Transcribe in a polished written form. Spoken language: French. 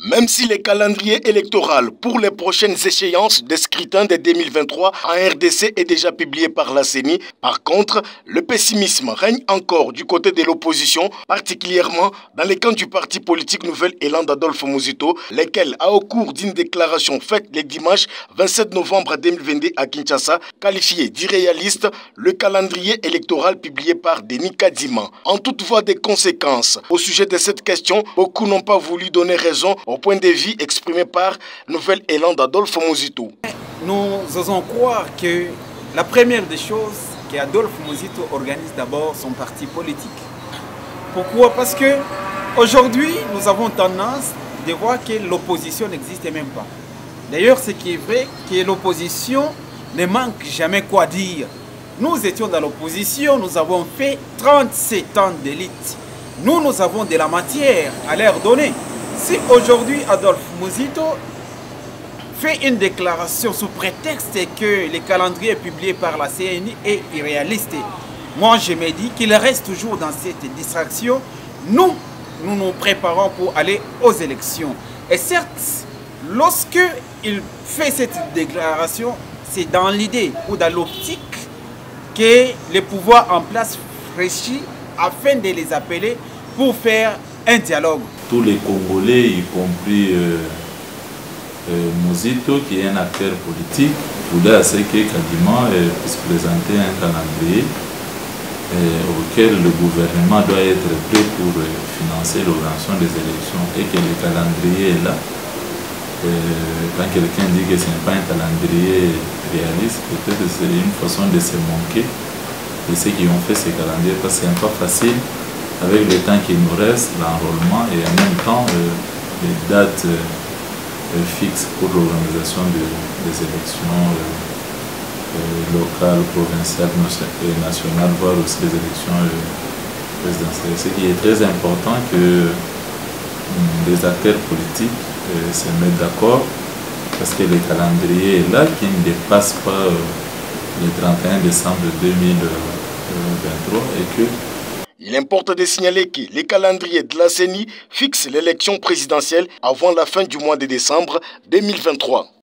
Même si le calendrier électoral pour les prochaines échéances des scrutins de 2023 en RDC est déjà publié par la CENI, par contre, le pessimisme règne encore du côté de l'opposition, particulièrement dans les camps du parti politique Nouvel Élan d'Adolphe Muzito, lesquels, au cours d'une déclaration faite le dimanche 27 novembre 2022 à Kinshasa, qualifié d'irréaliste le calendrier électoral publié par Denis Kadima. En toute voie des conséquences, au sujet de cette question, beaucoup n'ont pas voulu donner raison au point de vue exprimé par Nouvel Élan d'Adolphe Muzito. Nous osons croire que la première des choses, que Adolphe Muzito organise d'abord son parti politique. Pourquoi? Parce que aujourd'hui, nous avons tendance de voir que l'opposition n'existe même pas. D'ailleurs, ce qui est vrai, que l'opposition ne manque jamais quoi dire. Nous étions dans l'opposition, nous avons fait 37 ans d'élite. Nous avons de la matière à leur donner. Si aujourd'hui Adolphe Muzito fait une déclaration sous prétexte que le calendrier publié par la CENI est irréaliste, moi je me dis qu'il reste toujours dans cette distraction. Nous nous préparons pour aller aux élections. Et certes, lorsque il fait cette déclaration, c'est dans l'idée ou dans l'optique que le pouvoir en place réfléchit afin de les appeler pour faire un dialogue. Tous les Congolais, y compris Muzito, qui est un acteur politique, voulait à ce que Kadima puisse présenter un calendrier auquel le gouvernement doit être prêt pour financer l'organisation des élections et que le calendrier est là. Quand quelqu'un dit que ce n'est pas un calendrier réaliste, peut-être que c'est une façon de se moquer de ceux qui ont fait ce calendrier, parce que ce n'est pas facile avec le temps qui nous reste, l'enrôlement et en même temps les dates fixes pour l'organisation des élections locales, provinciales et nationales, voire aussi les élections présidentielles. Ce qui est très important que les acteurs politiques se mettent d'accord, parce que le calendrier est là qui ne dépasse pas le 31 décembre 2023 et que il importe de signaler que les calendriers de la CENI fixent l'élection présidentielle avant la fin du mois de décembre 2023.